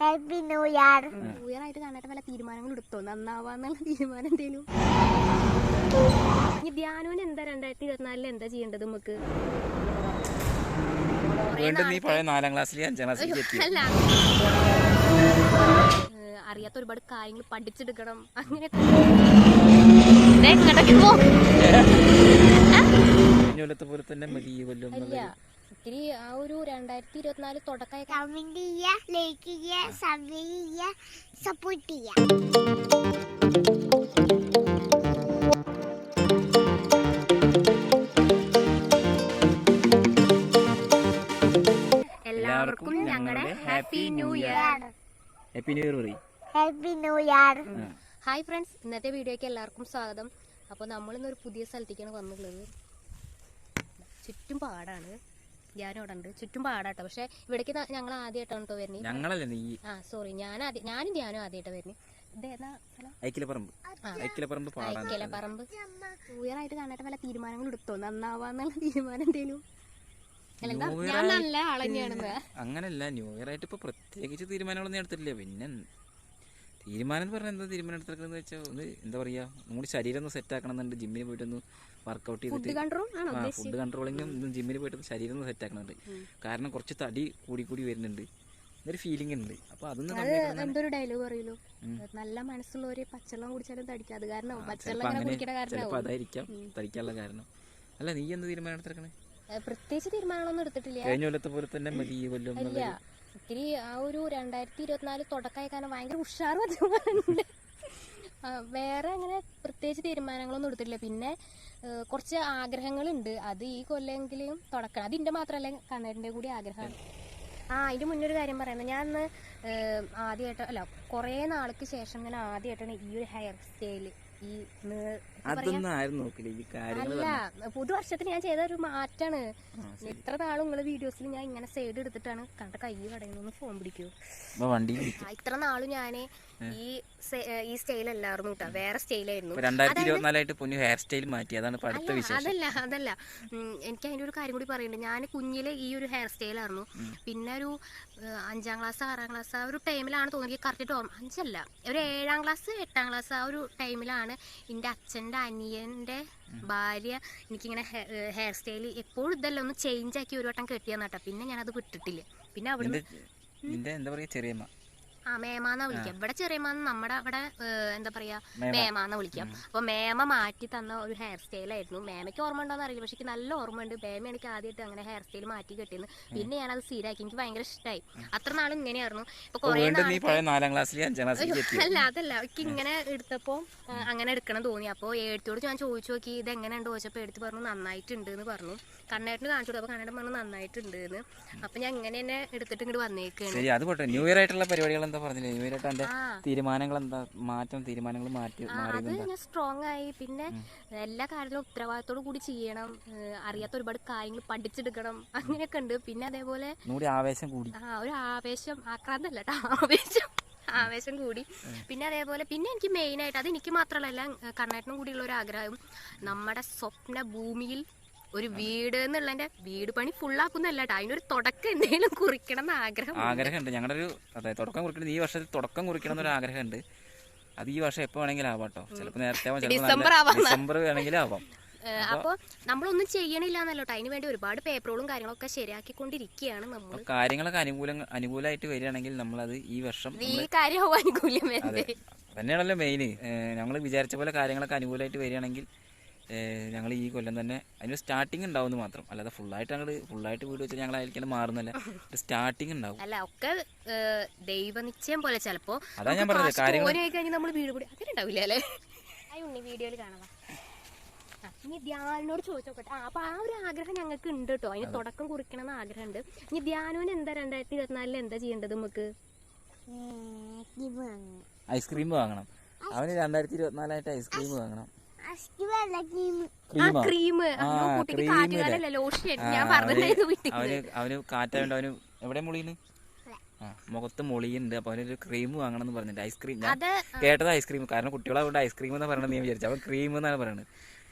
Happy new year. New year ആയിട്ട് കാണാത്ത വല്ല തീരുമാനങ്ങൾ എടുത്തോ? നന്നാവാന്നുള്ള തീരുമാനം എന്തേലും? ഇനി ധ്യാനുവിന് എന്താ 2024 എന്താ ചെയ്യേണ്ടത് നമുക്ക്? അല്ല, അറിയാത്ത ഒരുപാട് കാര്യങ്ങൾ പഠിച്ചെടുക്കണം. അങ്ങനെയൊക്കെ അല്ല, ഒത്തിരി ആ ഒരു 2024 തുടക്കമായി കമന്റ് ചെയ്യുക, ലൈക്ക് ചെയ്യുക, സബ്സ്ക്രൈബ് ചെയ്യുക, സപ്പോർട്ട് ചെയ്യുക. എല്ലാവർക്കും ഞങ്ങളുടെ happy new year. Happy new year. Hi friends, ഇന്നത്തെ വീഡിയോയ്ക്ക് എല്ലാവർക്കും സ്വാഗതം. അപ്പോൾ നമ്മളിന്നൊരു പുതിയ സ്ഥലത്തേക്കാണ് വന്നിട്ടുള്ളത്. ചുറ്റും പാടാണ്. ഞാനവിടെ ഉണ്ട്, ചുറ്റും പാടാട്ടോ. പക്ഷെ ഇവിടേക്ക് ഞങ്ങൾ ആദ്യമായിട്ടാണ് കേട്ടോ വരുന്നത്. ഞാനും ധ്യാനും ആദ്യമായിട്ടാണ് വരുന്നത്. ഐക്യലപ്പറമ്പ്. ന്യൂഇയറായിട്ട് കാണാത്ത വല്ല തീരുമാനങ്ങൾ എടുത്തോ? നന്നാവാന്നുള്ള തീരുമാനം എന്തേലും? ഞാൻ നല്ല ആള് തന്നെയാണെന്ന്. അങ്ങനല്ല, ന്യൂ ഇയർ ആയിട്ട് ഇപ്പൊ പ്രത്യേകിച്ച് തീരുമാനങ്ങളൊന്നും എടുത്തിട്ടില്ല. പിന്നെ തീരുമാനം എന്ന് പറഞ്ഞാൽ എന്താ തീരുമാനം എടുത്തിരിക്കുന്നത് വെച്ചാൽ ഒന്ന് എന്താ പറയാ, നമ്മുടെ ശരീരം ഒന്ന് സെറ്റ് ആക്കണമെന്നുണ്ട്. ജിമ്മിന് പോയിട്ടൊന്ന് വർക്കൗട്ട് ചെയ്തിട്ട് ഫുഡ് കൺട്രോളിങ്ങും ജിമ്മിന് പോയിട്ട് ശരീരം ഒന്ന് സെറ്റ് ആക്കണുണ്ട്. കാരണം കുറച്ച് തടി കൂടി വരുന്നുണ്ട്, ഒരു ഫീലിംഗ് ഉണ്ട്. അപ്പൊ അതൊന്നും എന്തൊരു ഡയലോഗ് പറയൂലോ, നല്ല മനസ്സുള്ളവര് പച്ചവെള്ളം കുടിച്ചാലും തടിക്കാം. അത് കാരണം പച്ചവെള്ളം അതായിരിക്കാം തടിക്കാനുള്ള കാരണം. അല്ല, നീ എന്ത് തീരുമാനം എടുത്തിരിക്കണേ? പ്രത്യേകിച്ച് തീരുമാനങ്ങളൊന്നും എടുത്തിട്ടില്ല. കഴിഞ്ഞ കൊല്ലത്തെ പോലെ തന്നെ മതി ഈ കൊല്ലം. ഇല്ല, ഒത്തിരി ആ ഒരു 2024 തുടക്കമായി കാരണം ഭയങ്കര ഉഷാറ് പറ്റുന്നുണ്ട്. വേറെ അങ്ങനെ പ്രത്യേകിച്ച് തീരുമാനങ്ങളൊന്നും എടുത്തിട്ടില്ല. പിന്നെ കുറച്ച് ആഗ്രഹങ്ങളുണ്ട്. അത് ഈ കൊല്ലെങ്കിലും തുടക്കണം. അത് എൻ്റെ മാത്രമല്ല, കണ്ണേറിൻ്റെ കൂടി ആഗ്രഹമാണ്. അതിന് മുന്നൊരു കാര്യം പറയുന്നത്, ഞാൻ ആദ്യമായിട്ട് അല്ല, കുറേ നാൾക്ക് ശേഷം ഞാൻ ആദ്യമായിട്ടാണ് ഈ ഒരു ഹെയർ സ്റ്റൈല്, അല്ല പുതുവർഷത്തിന് ഞാൻ ചെയ്ത ഒരു മാറ്റാണ്. ഇത്ര നാളും നിങ്ങള് വീഡിയോസിൽ ഞാൻ ഇങ്ങനെ സൈഡ് എടുത്തിട്ടാണ് കണ്ട കൈ കടയുന്ന ഫോൺ പിടിക്കൂ. ഇത്ര നാളും ഞാന് ഈ സ്റ്റൈൽ അല്ലായിരുന്നു കേട്ടോ, വേറെ സ്റ്റൈലായിരുന്നു. 2024 ഹെയർ സ്റ്റൈൽ മാറ്റി, അതാണ് അതല്ല എനിക്ക് അതിന്റെ ഒരു കാര്യം കൂടി പറയുന്നുണ്ട്. ഞാൻ കുഞ്ഞിലെ ഈ ഒരു ഹെയർ സ്റ്റൈലായിരുന്നു. പിന്നെ ഒരു 5ാം ക്ലാസ് 6ാം ക്ലാസ് ആ ഒരു ടൈമിലാണ് തോന്നി, കറക്റ്റ് 5അല്ല, ഒരു 7ാം ക്ലാസ് 8ാം ക്ലാസ് ആ ഒരു ടൈമിലാണ് എൻ്റെ അച്ഛൻ്റെ അനിയൻ്റെ ഭാര്യ എനിക്കിങ്ങനെ ഹെയർ സ്റ്റൈൽ എപ്പോഴും ഇതെല്ലാം ഒന്ന് ചേഞ്ച് ആക്കി ഒരു വട്ടം കെട്ടിയെന്നാട്ടോ. പിന്നെ ഞാനത് വിട്ടിട്ടില്ല. പിന്നെ അവിടെ എന്താ പറയാ, ചെറിയമ്മ മേമാന്നാ വിളിക്കാം. ഇവിടെ ചെറിയമ്മ, നമ്മുടെ അവിടെ എന്താ പറയാ, മേമാന്നാ വിളിക്കാം. അപ്പൊ മേമ മാറ്റി തന്ന ഒരു ഹെയർ സ്റ്റൈലായിരുന്നു. മേമയ്ക്ക് ഓർമ്മ ഉണ്ടോന്ന് അറിയില്ല, പക്ഷെ എനിക്ക് നല്ല ഓർമ്മയുണ്ട്. മേമ എനിക്ക് ആദ്യമായിട്ട് അങ്ങനെ ഹെയർ സ്റ്റൈൽ മാറ്റി കെട്ടിയെന്ന്. പിന്നെ ഞാനത് സ്ഥിരമാക്കി. എനിക്ക് ഭയങ്കര ഇഷ്ടമായി. അത്ര നാളും ഇങ്ങനെയായിരുന്നു. ഇപ്പൊ കുറെ അതല്ല, എനിക്ക് ഇങ്ങനെ എടുത്തപ്പോ അങ്ങനെ എടുക്കണം തോന്നി. അപ്പൊ എഴുത്തോട് ഞാൻ ചോദിച്ചു നോക്കി, ഇത് എങ്ങനെയുണ്ട് ചോദിച്ചപ്പോ എടുത്ത് പറഞ്ഞു നന്നായിട്ടുണ്ട് എന്ന് പറഞ്ഞു. കണ്ണേട്ടിന് കാണിച്ചു കൊടുത്തു. അപ്പൊ കണ്ണേട്ടൻ പറഞ്ഞു നന്നായിട്ടുണ്ട് എന്ന്. അപ്പൊ ഞാൻ ഇങ്ങനെ തന്നെ എടുത്തിട്ട് ഇങ്ങോട്ട് വന്നേക്കാണ്. ന്യൂ ഇയർ ആയിട്ടുള്ള പരിപാടികൾ എന്താ പറഞ്ഞില്ലേ? ന്യൂ ഇയർ ആയിട്ട് തീരുമാനങ്ങൾ എന്താ തീരുമാനങ്ങൾ മാറ്റി? അത് ഞാൻ സ്ട്രോങ് ആയി. പിന്നെ എല്ലാ കാര്യത്തിലും ഉത്തരവാദിത്തോടു കൂടി ചെയ്യണം. അറിയാത്ത ഒരുപാട് കാര്യങ്ങൾ പഠിച്ചെടുക്കണം. അങ്ങനെയൊക്കെ ഉണ്ട്. പിന്നെ അതേപോലെ ആവേശം കൂടി, ഒരു ആവേശം, ആക്രാന്തല്ല ആവേശം കൂടി. പിന്നെ അതേപോലെ പിന്നെ എനിക്ക് മെയിനായിട്ട്, അത് എനിക്ക് മാത്രമല്ല കണ്ണേട്ടനും കൂടിയുള്ള ഒരു ആഗ്രഹം, നമ്മുടെ സ്വപ്ന ഭൂമിയിൽ ഒരു വീട് എന്നുള്ളതിന്റെ വീട് പണി ഫുള്ളാക്കുന്നല്ല കേട്ടോ, അതിനൊരു തുടക്കം എന്തെങ്കിലും കുറിക്കണം എന്ന് ആഗ്രഹമുണ്ട്. ഞങ്ങളുടെ ഒരു തുടക്കം കുറിക്കണം, ഈ വർഷത്തിൽ തുടക്കം കുറിക്കണം എന്നൊരു ആഗ്രഹമുണ്ട്. അത് ഈ വർഷം എപ്പോ വേണമെങ്കിലും ആവാം കേട്ടോ. ചിലപ്പോൾ നേരത്തെ ആവാം, ഡിസംബർ വേണമെങ്കിലും ആവാം. അപ്പൊ നമ്മളൊന്നും ചെയ്യണില്ല എന്നല്ലോ, അതിന് വേണ്ടി ഒരുപാട് പേപ്പറുകളും കാര്യങ്ങളൊക്കെ ശരിയാക്കിക്കൊണ്ടിരിക്കുകയാണ് നമ്മൾ. കാര്യങ്ങളൊക്കെ അനുകൂലമായിട്ട് വരികയാണെങ്കിൽ നമ്മളത് ഈ വർഷം ഈ കാര്യമാവും അനുകൂലം തന്നെയാണല്ലോ മെയിൻ. ഞങ്ങൾ വിചാരിച്ച പോലെ കാര്യങ്ങളൊക്കെ അനുകൂലമായിട്ട് വരികയാണെങ്കിൽ ഞങ്ങൾ ഈ കൊല്ലം തന്നെ അതിന് സ്റ്റാർട്ടിങ് ഉണ്ടാവുമെന്ന് മാത്രം. അല്ലാതെ ഫുള്ളായിട്ട് വീട് വെച്ചാൽ ഞങ്ങൾ അതിലേക്ക് മാറുന്നില്ല. സ്റ്റാർട്ടിങ് ഉണ്ടാവും. അല്ല, ഒക്കെ ദൈവനിശ്ചയം പോലെ. ചിലപ്പോ അതാ ഞാൻ പറഞ്ഞത്, കാര്യങ്ങൾ നമ്മൾ വീട് കൂടി അങ്ങനെ ഉണ്ടാവില്ല അല്ലേ? ഉണ്ണി വീഡിയോയിൽ കാണാം. ഇനി ധ്യാനോട് ചോദിച്ചു നോക്കട്ടെ. അപ്പൊ ആ ഒരു ആഗ്രഹം ഞങ്ങൾക്ക് ഉണ്ട് കേട്ടോ, അതിന് തുടക്കം കുറിക്കണം എന്ന് ആഗ്രഹമുണ്ട്. ഇനി ധ്യാനുവിന് എന്താ 2024 എന്താ ചെയ്യേണ്ടത് നമുക്ക്? ഐസ്ക്രീം വാങ്ങണം. അവന് 2024 ഐസ്ക്രീം വാങ്ങണം. അവന് കാറ്റായോണ്ട് അവന് എവിടെ മൊളിയാണ്, മുഖത്ത് മൊളിയുണ്ട്. അപ്പൊ അവനൊരു ക്രീം വാങ്ങണം എന്ന് പറഞ്ഞിട്ട് ഐസ്ക്രീം. ഞാൻ കേട്ടത് ഐസ്ക്രീം, കാരണം കുട്ടികളെ കൊണ്ട് ഐസ്ക്രീം എന്ന് പറയണത് നീ വിചാരിച്ചു. അവൻ ക്രീം എന്നാണ് പറയുന്നത്.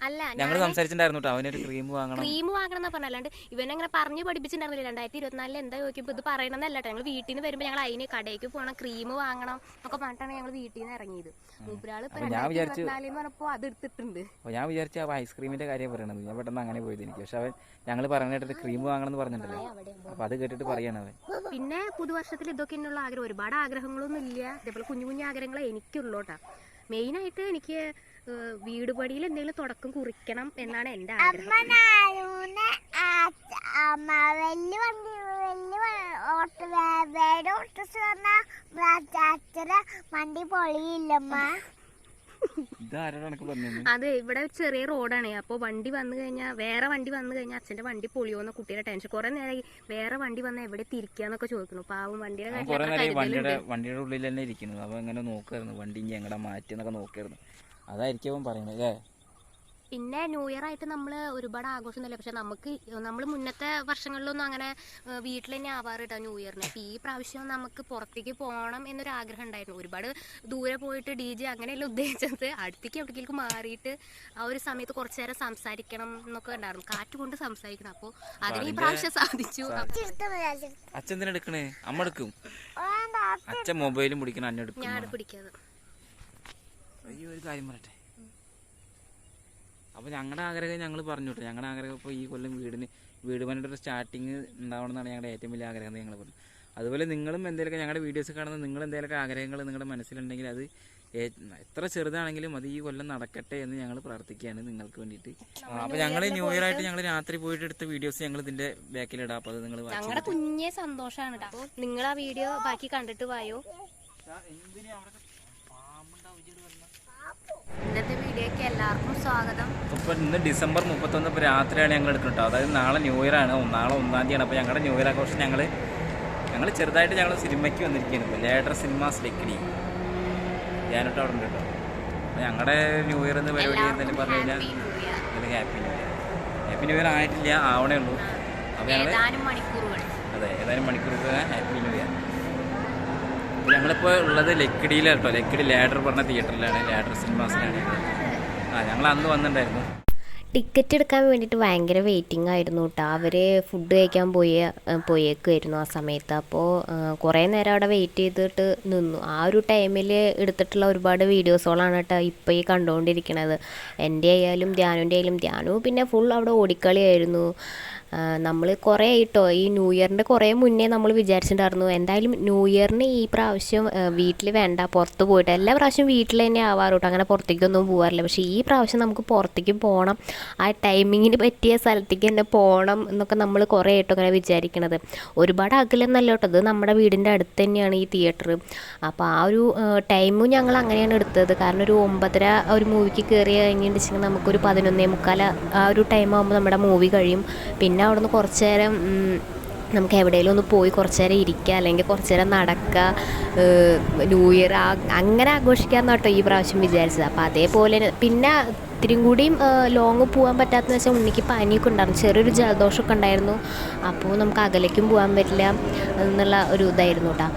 അല്ല ഞങ്ങൾ സംസാരിച്ചിട്ടുണ്ടായിരുന്നു കേട്ടോ, അവനൊരു ക്രീം വാങ്ങണം എന്ന് പറഞ്ഞ, അല്ലാണ്ട് ഇവനങ്ങനെ പറഞ്ഞു പഠിപ്പിച്ചിട്ടുണ്ടായിരുന്നില്ല. 2024 എന്താ ചോദിക്കുമ്പോൾ ഇത് പറയണമെന്നല്ല കേട്ടോ. ഞങ്ങൾ വീട്ടിൽ നിന്ന് വരുമ്പോൾ ഞങ്ങൾ അതിന് കടയ്ക്ക് പോകണം, ക്രീം വാങ്ങണം എന്നൊക്കെ പറഞ്ഞിട്ടാണ് ഞങ്ങൾ വീട്ടിൽ നിന്ന് ഇറങ്ങിയത്. മൂപ്പരാൾ ഇപ്പൊ 2024 പറഞ്ഞപ്പോൾ അത് എടുത്തിട്ടുണ്ട്. അപ്പോൾ ഞാൻ വിചാരിച്ച ഐസ്ക്രീമിന്റെ കാര്യം പറയണത്, ഞാൻ പെട്ടെന്ന് അങ്ങനെ പോയത് എനിക്ക്. പക്ഷെ അവൻ ഞങ്ങൾ പറഞ്ഞിട്ട് ക്രീം വാങ്ങണം എന്ന് പറഞ്ഞിട്ടുണ്ടല്ലോ, അപ്പൊ അത് കേട്ടിട്ട് പറയണ അവൻ. പിന്നെ പുതുവർഷത്തിൽ ഇതൊക്കെ എന്നുള്ള ആഗ്രഹം, ഒരുപാട് ആഗ്രഹങ്ങളൊന്നും ഇല്ല, ഇതേപോലെ കുഞ്ഞു കുഞ്ഞു ആഗ്രഹങ്ങളെ എനിക്കുള്ളൂട്ടാ. മെയിനായിട്ട് എനിക്ക് വീട് പടിയിൽ എന്തെങ്കിലും തുടക്കം കുറിക്കണം എന്നാണ് എൻ്റെ ആഗ്രഹം. വണ്ടി പൊളിയില്ലമ്മ. അത് ഇവിടെ ചെറിയ റോഡാണ്. അപ്പോൾ വണ്ടി വന്നു കഴിഞ്ഞാൽ, വേറെ വണ്ടി വന്നു കഴിഞ്ഞാൽ അച്ഛൻ്റെ വണ്ടി പൊളിയോന്ന കുട്ടിയുടെ ടെൻഷൻ. കുറെ നേരം വേറെ വണ്ടി വന്നാൽ എവിടെ തിരിക്കാന്നൊക്കെ ചോദിക്കുന്നു. പാവം വണ്ടിയുടെ വണ്ടിയുടെ ഉള്ളിൽ തന്നെ ഇരിക്കുന്നു. അവ അങ്ങനെ നോക്കായിരുന്നു, വണ്ടി ഇനി എങ്ങനെ മാറ്റിയെന്നൊക്കെ നോക്കായിരുന്നു. അതായിരിക്കും പറയുന്നത് അല്ലേ. പിന്നെ ന്യൂ ഇയർ ആയിട്ട് നമ്മൾ ഒരുപാട് ആഘോഷമൊന്നുമില്ല. പക്ഷെ നമ്മൾ മുന്നത്തെ വർഷങ്ങളിലൊന്നും അങ്ങനെ വീട്ടിൽ തന്നെ ആവാറ് കേട്ടോ ന്യൂ ഇയറിന്. അപ്പോൾ ഈ പ്രാവശ്യം നമുക്ക് പുറത്തേക്ക് പോകണം എന്നൊരു ആഗ്രഹം ഉണ്ടായിരുന്നു. ഒരുപാട് ദൂരെ പോയിട്ട് DJ അങ്ങനെയല്ല ഉദ്ദേശിച്ചത്, അടുത്തേക്ക് എവിടേക്ക് മാറിയിട്ട് ആ ഒരു സമയത്ത് കുറച്ചു നേരം സംസാരിക്കണം എന്നൊക്കെ ഉണ്ടായിരുന്നു, കാറ്റ് കൊണ്ട് സംസാരിക്കണം. അപ്പോൾ അതിന് ഈ പ്രാവശ്യം സാധിച്ചു. അച്ഛൻ എന്തിനാ എടുക്കണേ? അമ്മ എടുക്കും. അച്ഛൻ മൊബൈലും പിടിക്കണം, അന്നെ എടുക്കും. ഞാൻ പിടിക്കാതെ. അയ്യോ, ഒരു കാര്യം പറയട്ടെ. അപ്പോൾ ഞങ്ങളുടെ ആഗ്രഹം ഞങ്ങൾ പറഞ്ഞു കേട്ടോ. ഞങ്ങളുടെ ആഗ്രഹം ഇപ്പോൾ ഈ കൊല്ലം വീട് പണിയുടെ ഒരു സ്റ്റാർട്ടിങ് ഉണ്ടാവണം എന്നാണ് ഞങ്ങളുടെ ഏറ്റവും വലിയ ആഗ്രഹം ഞങ്ങൾ പറഞ്ഞു. അതുപോലെ നിങ്ങളും എന്തെങ്കിലുമൊക്കെ ഞങ്ങളുടെ വീഡിയോസ് കാണുന്ന നിങ്ങൾ എന്തെങ്കിലുമൊക്കെ ആഗ്രഹങ്ങൾ നിങ്ങളുടെ മനസ്സിലുണ്ടെങ്കിൽ അത് എത്ര ചെറുതാണെങ്കിലും അത് ഈ കൊല്ലം നടക്കട്ടെ എന്ന് ഞങ്ങൾ പ്രാർത്ഥിക്കുകയാണ് നിങ്ങൾക്ക് വേണ്ടിയിട്ട്. അപ്പോൾ ഞങ്ങൾ ന്യൂ ഇയർ ആയിട്ട് ഞങ്ങൾ രാത്രി പോയിട്ട് എടുത്ത വീഡിയോസ് ഞങ്ങൾ ഇതിൻ്റെ ബാക്കിലിടാം. അപ്പോൾ അത് നിങ്ങൾ ഞങ്ങളുടെ കുഞ്ഞേ സന്തോഷമാണ് കേട്ടോ. നിങ്ങൾ ആ വീഡിയോ ബാക്കി കണ്ടിട്ട് വായോ. ഇന്നത്തെ വീഡിയോക്ക് എല്ലാവർക്കും സ്വാഗതം. ഇപ്പോൾ ഇന്ന് ഡിസംബർ 31 ഇപ്പോൾ രാത്രിയാണ് ഞങ്ങൾ എടുക്കുന്നത് കേട്ടോ. അതായത് നാളെ ന്യൂ ഇയർ ആണ്, നാളെ 1-ാം തീയതിയാണ്. അപ്പോൾ ഞങ്ങളുടെ ന്യൂ ഇയർ ആഘോഷം ഞങ്ങൾ ചെറുതായിട്ട് ഞങ്ങൾ സിനിമയ്ക്ക് വന്നിരിക്കുകയാണ്. ഇപ്പോൾ ലേഡർ സിനിമാസ് ലക്കിടി ഞാനിട്ട് അവിടെ ഉണ്ട് കേട്ടോ. അപ്പോൾ ഞങ്ങളുടെ ന്യൂ ഇയർ എന്ന് പരിപാടി എന്തെങ്കിലും പറഞ്ഞു കഴിഞ്ഞാൽ happy new year. Happy new year ആയിട്ടില്ല, ആവണേ ഉള്ളൂ. അപ്പോൾ ഞങ്ങൾ ഏതാനും മണിക്കൂറുകൾ ഹാപ്പി ന്യൂ ഇയർ. അപ്പോൾ ഞങ്ങളിപ്പോൾ ഉള്ളത് ലക്കിടിയിലാണ് കേട്ടോ. ലക്കിടി ലേഡർ പറഞ്ഞ തിയേറ്ററിലാണ്, ലേഡർ സിനിമാസിലാണ്. ഞങ്ങൾ അന്ന് വന്നിട്ടുണ്ടായിരുന്നു. ടിക്കറ്റ് എടുക്കാൻ വേണ്ടിയിട്ട് ഭയങ്കര വെയിറ്റിംഗ് ആയിരുന്നു കേട്ടോ. അവർ ഫുഡ് കഴിക്കാൻ പോയേക്കുമായിരുന്നു ആ സമയത്ത്. അപ്പോൾ കുറേ നേരം അവിടെ വെയിറ്റ് ചെയ്തിട്ട് നിന്നു. ആ ഒരു ടൈമിൽ എടുത്തിട്ടുള്ള ഒരുപാട് വീഡിയോസുകളാണ് കേട്ടോ ഇപ്പോൾ ഈ കണ്ടുകൊണ്ടിരിക്കുന്നത്. എൻ്റെ ആയാലും ധ്യാനുൻ്റെ ആയാലും. ധ്യാനു പിന്നെ ഫുൾ അവിടെ ഓടിക്കളിയായിരുന്നു. നമ്മൾ കുറേ ആയിട്ടോ ഈ ന്യൂ ഇയറിൻ്റെ കുറേ മുന്നേ നമ്മൾ വിചാരിച്ചിട്ടുണ്ടായിരുന്നു എന്തായാലും ന്യൂ ഇയറിന് ഈ പ്രാവശ്യം വീട്ടിൽ വേണ്ട, പുറത്ത് പോയിട്ട്. എല്ലാ പ്രാവശ്യം വീട്ടിൽ തന്നെ ആവാറ് കേട്ടോ, അങ്ങനെ പുറത്തേക്കൊന്നും പോകാറില്ല. പക്ഷേ ഈ പ്രാവശ്യം നമുക്ക് പുറത്തേക്ക് പോകണം, ആ ടൈമിങ്ങിന് പറ്റിയ സ്ഥലത്തേക്ക് തന്നെ പോകണം എന്നൊക്കെ നമ്മൾ കുറേ ആയിട്ടോ അങ്ങനെ വിചാരിക്കണത്. ഒരുപാട് അകലെന്നല്ല കേട്ടോ, ഇത് നമ്മുടെ വീടിൻ്റെ അടുത്ത് തന്നെയാണ് ഈ തിയേറ്റർ. അപ്പോൾ ആ ഒരു ടൈമും ഞങ്ങൾ അങ്ങനെയാണ് എടുത്തത്. കാരണം ഒരു 9:30 ഒരു മൂവിക്ക് കയറി കഴിഞ്ഞിട്ടുണ്ടെങ്കിൽ നമുക്കൊരു 11:45 ആ ഒരു ടൈം ആകുമ്പോൾ നമ്മുടെ മൂവി കഴിയും. പിന്നെ അവിടെ നിന്ന് കുറച്ച് നേരം നമുക്ക് എവിടെയെങ്കിലും ഒന്ന് പോയി കുറച്ച് നേരം ഇരിക്കുക, അല്ലെങ്കിൽ കുറച്ച് നേരം നടക്കുക, ന്യൂ ഇയർ അങ്ങനെ ആഘോഷിക്കാമെന്ന് കേട്ടോ ഈ പ്രാവശ്യം വിചാരിച്ചത്. അപ്പോൾ അതേപോലെ പിന്നെ ഇത്തിരിയും കൂടിയും ലോങ് പോകാൻ പറ്റാത്തതെന്ന് വെച്ചാൽ ഉണ്ണിക്ക് പനിയൊക്കെ ഉണ്ടായിരുന്നു, ചെറിയൊരു ജലദോഷമൊക്കെ ഉണ്ടായിരുന്നു. അപ്പോൾ നമുക്ക് അകലേക്കും പോകാൻ പറ്റില്ല എന്നുള്ള ഒരു ഇതായിരുന്നു കേട്ടോ.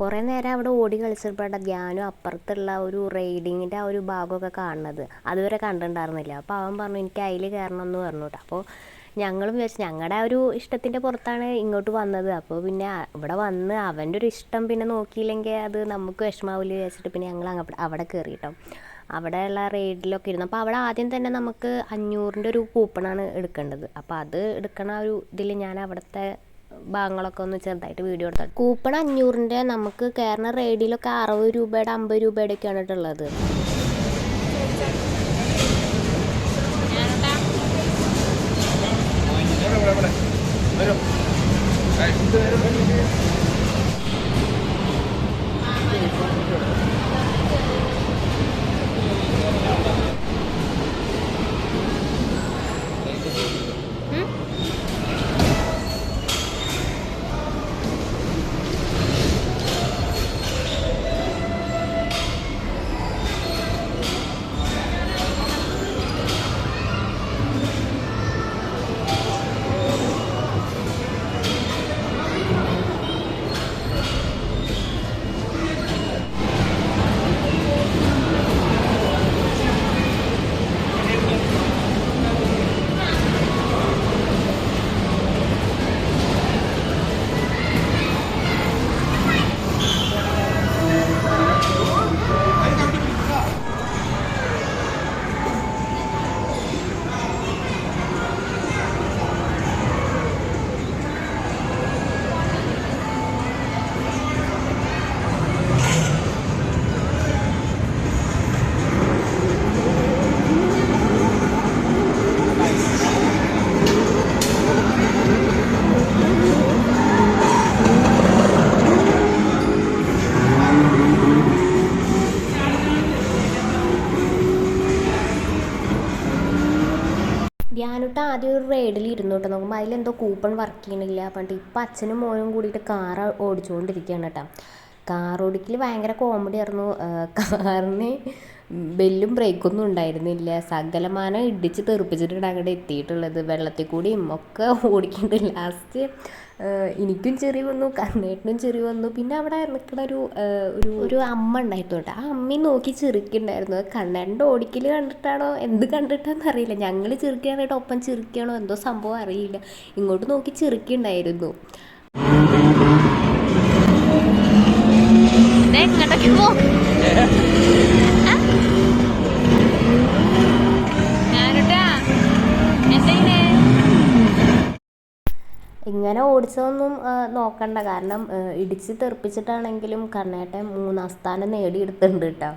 കുറേ നേരം അവിടെ ഓടി കളിച്ചപ്പോഴാണ് ധ്യാനം അപ്പുറത്തുള്ള ഒരു റൈഡിങ്ങിൻ്റെ ആ ഒരു ഭാഗമൊക്കെ കാണുന്നത്. അതുവരെ കണ്ടിട്ടുണ്ടായിരുന്നില്ല. അപ്പോൾ അവൻ പറഞ്ഞു എനിക്ക് അതിൽ കയറണം എന്ന് പറഞ്ഞു കേട്ടോ. അപ്പോൾ ഞങ്ങളും വിചാരിച്ചു ഞങ്ങളുടെ ആ ഒരു ഇഷ്ടത്തിൻ്റെ പുറത്താണ് ഇങ്ങോട്ട് വന്നത്. അപ്പോൾ പിന്നെ ഇവിടെ വന്ന് അവൻ്റെ ഒരു ഇഷ്ടം പിന്നെ നോക്കിയില്ലെങ്കിൽ അത് നമുക്ക് വിഷമാവില്ല വിചാരിച്ചിട്ട് പിന്നെ ഞങ്ങൾ അവിടെ കയറി കേട്ടോ. അവിടെയുള്ള റൈഡിലൊക്കെ ഇരുന്നു. അപ്പോൾ അവിടെ ആദ്യം തന്നെ നമുക്ക് 500-ൻ്റെ ഒരു കൂപ്പണാണ് എടുക്കേണ്ടത്. അപ്പോൾ അത് എടുക്കണ ഒരു ഇതിൽ ഞാൻ അവിടുത്തെ ഭാഗങ്ങളൊക്കെ ഒന്ന് ചെറുതായിട്ട് വീഡിയോ എടുത്താൽ. കൂപ്പൺ 500-ൻ്റെ നമുക്ക് കയറുന്ന റൈഡിലൊക്കെ 60 രൂപയുടെ 50 രൂപയുടെ ഒക്കെയാണ് ഉള്ളത്. ധ്യാനിട്ട് ആദ്യം ഒരു റൈഡിൽ ഇരുന്നു കേട്ടോ. നോക്കുമ്പോൾ അതിലെന്തോ കൂപ്പൺ വർക്ക് ചെയ്യണില്ല. പണ്ട് ഇപ്പം അച്ഛനും മോനും കൂടിയിട്ട് കാർ ഓടിച്ചുകൊണ്ടിരിക്കുകയാണ് കേട്ടോ. കാർ ഓടിക്കൽ ഭയങ്കര കോമഡി ആയിരുന്നു. കാറിന് ബെല്ലും ബ്രേക്കൊന്നും ഉണ്ടായിരുന്നില്ല. സകലമാനം ഇടിച്ച് തെറിപ്പിച്ചിട്ടാണ് അങ്ങോട്ട് എത്തിയിട്ടുള്ളത്. വെള്ളത്തിൽ കൂടിയും ഒക്കെ ഓടിക്കുന്നുണ്ട്. ലാസ്റ്റ് എനിക്കും ചെറിയ വന്നു, കണ്ണേട്ടനും ചെറിയ വന്നു. പിന്നെ അവിടെ നിൽക്കുന്ന ഒരു അമ്മ ഉണ്ടായിരുന്നു കേട്ടോ. ആ അമ്മയും നോക്കി ചിരിക്കുന്നുണ്ടായിരുന്നു. കണ്ണേട്ടൻ്റെ ഓടിക്കൽ കണ്ടിട്ടാണോ എന്ത് കണ്ടിട്ടാണെന്ന് അറിയില്ല. ഞങ്ങൾ ചിരിക്കാനായിട്ട് ഒപ്പം ചിരിക്കുകയാണോ എന്തോ സംഭവം അറിയില്ല. ഇങ്ങോട്ട് നോക്കി ചിരിക്കുന്നുണ്ടായിരുന്നു. ഇങ്ങനെ ഓടിച്ചതൊന്നും നോക്കണ്ട. കാരണം ഇടിച്ച് തെറിപ്പിച്ചിട്ടാണെങ്കിലും കണ്ണേട്ടൻ 3ാം സ്ഥാനം നേടിയെടുത്തിട്ടുണ്ട് കേട്ടോ.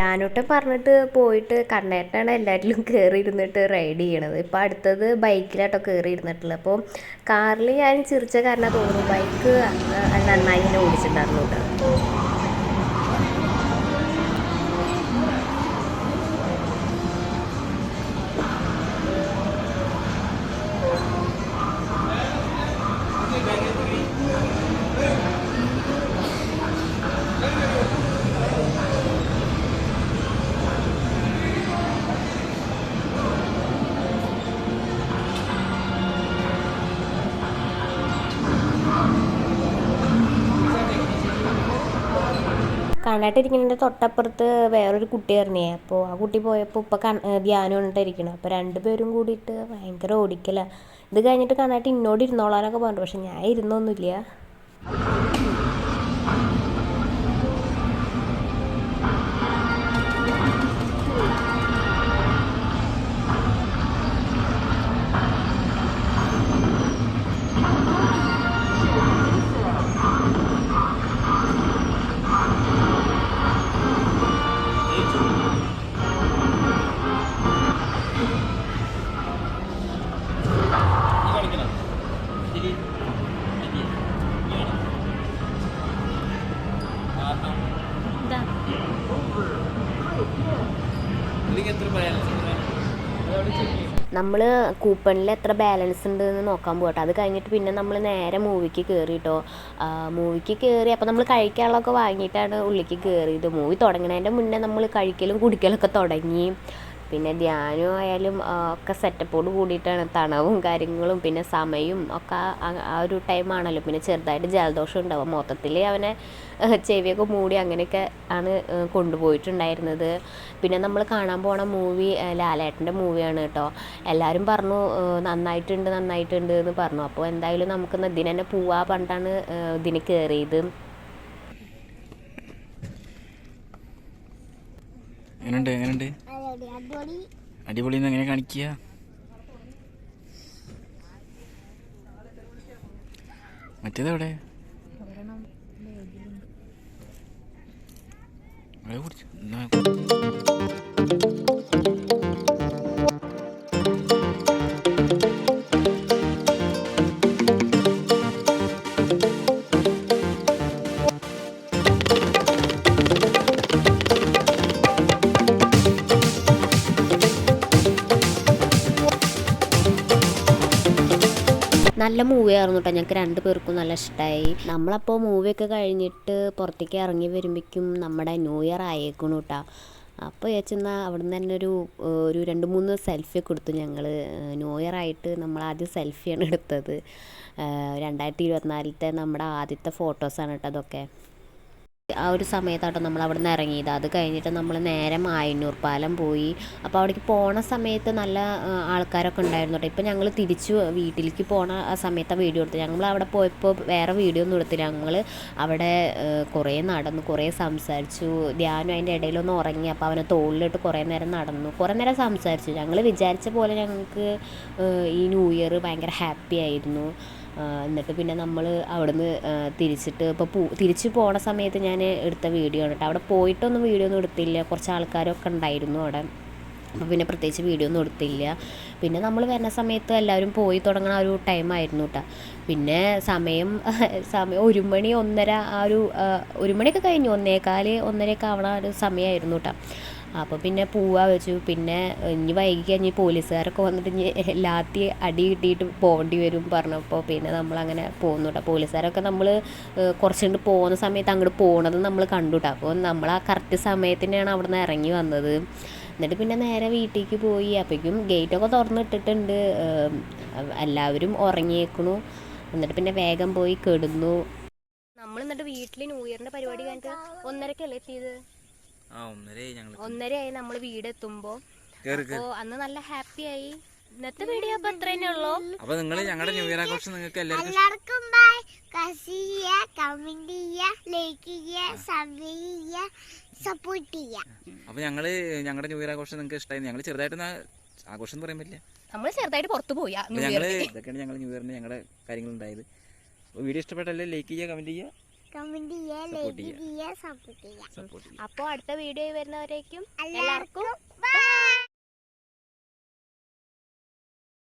ഞാനോട്ട് പറഞ്ഞിട്ട് പോയിട്ട് കണ്ണേട്ടാണ് എല്ലാറ്റിലും കയറി ഇരുന്നിട്ട് റൈഡ് ചെയ്യണത്. ഇപ്പം അടുത്തത് ബൈക്കിലാട്ടോ കയറി ഇരുന്നിട്ടുള്ളത്. അപ്പോൾ കാറിൽ ഞാൻ ചിരിച്ച കാരണം തോന്നുന്നു. ബൈക്ക് നന്നായി ഇങ്ങനെ ഓടിച്ചിട്ടുണ്ടായിരുന്നു കേട്ടോ. കാണാട്ടിരിക്കുന്നതിൻ്റെ തൊട്ടപ്പുറത്ത് വേറൊരു കുട്ടിയായിരുന്നേ. അപ്പോൾ ആ കുട്ടി പോയപ്പോൾ ഇപ്പം ധ്യാനം കൊണ്ടിരിക്കണം. അപ്പോൾ 2 പേരും കൂടിയിട്ട് ഭയങ്കര ഓടിക്കലാണ്. ഇത് കഴിഞ്ഞിട്ട് കാണാട്ട് ഇന്നോട് ഇരുന്നോളാനൊക്കെ പറഞ്ഞു. പക്ഷെ ഞാൻ ഇരുന്നൊന്നുമില്ല. നമ്മൾ കൂപ്പണിൽ എത്ര ബാലൻസ് ഉണ്ടെന്ന് നോക്കാൻ പോകട്ടെ. അത് കഴിഞ്ഞിട്ട് പിന്നെ നമ്മൾ നേരെ മൂവിക്ക് കയറി കേട്ടോ. മൂവിക്ക് കയറി അപ്പോൾ നമ്മൾ കഴിക്കാനുള്ളതൊക്കെ വാങ്ങിയിട്ടാണ് ഉള്ളിലേക്ക് കയറിയത്. മൂവി തുടങ്ങുന്നതിൻ്റെ മുന്നേ നമ്മൾ കഴിക്കലും കുടിക്കലൊക്കെ തുടങ്ങി. പിന്നെ ധ്യാനം ആയാലും ഒക്കെ സെറ്റപ്പോട് കൂടിയിട്ടാണ്. തണവും കാര്യങ്ങളും പിന്നെ സമയവും ഒക്കെ ആ ഒരു ടൈമാണല്ലോ. പിന്നെ ചെറുതായിട്ട് ജലദോഷം ഉണ്ടാവും. മൊത്തത്തിൽ അവനെ ചെവിയൊക്കെ മൂടി അങ്ങനെയൊക്കെ ആണ് കൊണ്ടുപോയിട്ടുണ്ടായിരുന്നത്. പിന്നെ നമ്മൾ കാണാൻ പോണ മൂവി ലാലേട്ടൻ്റെ മൂവിയാണ് കേട്ടോ. എല്ലാവരും പറഞ്ഞു നന്നായിട്ടുണ്ട് എന്ന് പറഞ്ഞു. അപ്പോൾ എന്തായാലും നമുക്ക് ഇതിന് തന്നെ പോവാ പറഞ്ഞിട്ടാണ് ഇതിന് കയറിയത്. അടിപൊളി എങ്ങനെ കാണിക്കുക? മറ്റേതെവിടെ? നല്ല മൂവിയായിരുന്നു കേട്ടോ. ഞങ്ങൾക്ക് 2 പേർക്കും നല്ല ഇഷ്ടമായി. നമ്മളപ്പോൾ മൂവിയൊക്കെ കഴിഞ്ഞിട്ട് പുറത്തേക്ക് ഇറങ്ങി വരുമ്പോഴേക്കും നമ്മുടെ ന്യൂ ഇയർ ആയേക്കണു കേട്ടോ. അപ്പോൾ ചേച്ചെന്നാൽ അവിടെ നിന്ന് തന്നെ ഒരു 2-3 സെൽഫിയൊക്കെ എടുത്തു ഞങ്ങൾ. ന്യൂ ഇയർ ആയിട്ട് നമ്മൾ ആദ്യം സെൽഫിയാണ് എടുത്തത്. 2024 നമ്മുടെ ആദ്യത്തെ ഫോട്ടോസാണ് കേട്ടോ അതൊക്കെ. ആ ഒരു സമയത്താട്ടോ നമ്മൾ അവിടെ നിന്ന് ഇറങ്ങിയത്. അത് കഴിഞ്ഞിട്ട് നമ്മൾ നേരെ മായന്നൂർ പാലം പോയി. അപ്പോൾ അവിടേക്ക് പോണ സമയത്ത് നല്ല ആൾക്കാരൊക്കെ ഉണ്ടായിരുന്നു കേട്ടോ. ഇപ്പോൾ ഞങ്ങൾ തിരിച്ചു വീട്ടിലേക്ക് പോണ ആ സമയത്ത് വീഡിയോ എടുത്തു. ഞങ്ങൾ അവിടെ പോയപ്പോൾ വേറെ വീഡിയോ ഒന്നും എടുത്തില്ല. ഞങ്ങൾ അവിടെ കുറേ നടന്നു, കുറേ സംസാരിച്ചു. ധ്യാനം അതിൻ്റെ ഇടയിലൊന്ന് ഉറങ്ങി. അപ്പോൾ അവനെ തോളിലിട്ട് കുറേ നേരം നടന്നു, കുറേ നേരം സംസാരിച്ചു. ഞങ്ങൾ വിചാരിച്ച പോലെ ഞങ്ങൾക്ക് ഈ ന്യൂ ഇയർ ഭയങ്കര ഹാപ്പി ആയിരുന്നു. എന്നിട്ട് പിന്നെ നമ്മൾ അവിടുന്ന് തിരിച്ച് പോണ സമയത്ത് ഞാൻ എടുത്ത വീഡിയോ ആണ് കേട്ടോ. അവിടെ പോയിട്ടൊന്നും വീഡിയോ ഒന്നും എടുത്തില്ല. കുറച്ച് ആൾക്കാരൊക്കെ ഉണ്ടായിരുന്നു അവിടെ. അപ്പോൾ പിന്നെ പ്രത്യേകിച്ച് വീഡിയോ ഒന്നും എടുത്തില്ല. പിന്നെ നമ്മൾ വരുന്ന സമയത്ത് എല്ലാവരും പോയി തുടങ്ങണ ഒരു ടൈമായിരുന്നു കേട്ടോ. പിന്നെ സമയം 1 മണി 1:30 ആ ഒരു 1 മണിയൊക്കെ കഴിഞ്ഞു, 1:15 ആവണ ഒരു സമയമായിരുന്നു കേട്ടോ. അപ്പോൾ പിന്നെ പോവാ വെച്ചു. പിന്നെ ഇനി വൈകി കഴിഞ്ഞ് പോലീസുകാരൊക്കെ വന്നിട്ട് ഇനി ലാത്തി അടി കിട്ടിയിട്ട് പോകേണ്ടി വരും പറഞ്ഞപ്പോൾ പിന്നെ നമ്മളങ്ങനെ പോകുന്നു കേട്ടോ. പോലീസുകാരൊക്കെ നമ്മൾ കുറച്ചുകൊണ്ട് പോകുന്ന സമയത്ത് അങ്ങോട്ട് പോകണത് നമ്മൾ കണ്ടു കേട്ടോ. അപ്പോൾ നമ്മൾ ആ കറക്റ്റ് സമയത്തിനാണ് അവിടെ നിന്ന് ഇറങ്ങി വന്നത്. എന്നിട്ട് പിന്നെ നേരെ വീട്ടിലേക്ക് പോയി. അപ്പോഴേക്കും ഗേറ്റൊക്കെ തുറന്നിട്ടിട്ടുണ്ട്, എല്ലാവരും ഉറങ്ങിയേക്കണു. എന്നിട്ട് പിന്നെ വേഗം പോയി കിടന്നു. നമ്മൾ എന്നിട്ട് വീട്ടിൽ ന്യൂ ഇയറിന്റെ പരിപാടി കഴിഞ്ഞിട്ട് 1:30 എത്തിയത്. 1:30 നമ്മൾ വീടെത്തുമ്പോ. അപ്പോ അന്ന് നല്ല ഹാപ്പി ആയി. ഇന്നത്തെ വീഡിയോ അപ്പൊ അത്ര തന്നെ ഉള്ളൂ. അപ്പൊ നിങ്ങൾ ഞങ്ങളുടെ ന്യൂ ഇയർ ആഘോഷം നിങ്ങൾക്ക് എല്ലാവർക്കും ബൈ. കമന്റ് ചെയ്യുക, ലൈക്ക് ചെയ്യുക, സബ്സ്ക്രൈബ് ചെയ്യുക, സപ്പോർട്ട് ചെയ്യുക. അപ്പൊ ഞങ്ങളുടെ ന്യൂ ഇയർ ആഘോഷം നിങ്ങൾക്ക് ഇഷ്ടമായി. ഞങ്ങൾ ചെറുതായിട്ട് ആഘോഷം എന്ന് പറയാൻ പറ്റില്ല, നമ്മൾ ചെറുതായിട്ട് പുറത്തു പോയാ. ഇതൊക്കെയാണ് ഞങ്ങൾ ന്യൂ ഇയറിന് ഞങ്ങളുടെ കാര്യങ്ങൾ ഉണ്ടായത്. വീഡിയോ ഇഷ്ടപ്പെട്ടല്ലേ ലൈക്ക് ചെയ്യുക, കമന്റ് ചെയ്യുക, സപ്പോർട്ട് ചെയ്യുക. അപ്പോൾ അടുത്ത വീഡിയോ വരുന്നവരേക്കും എല്ലാവർക്കും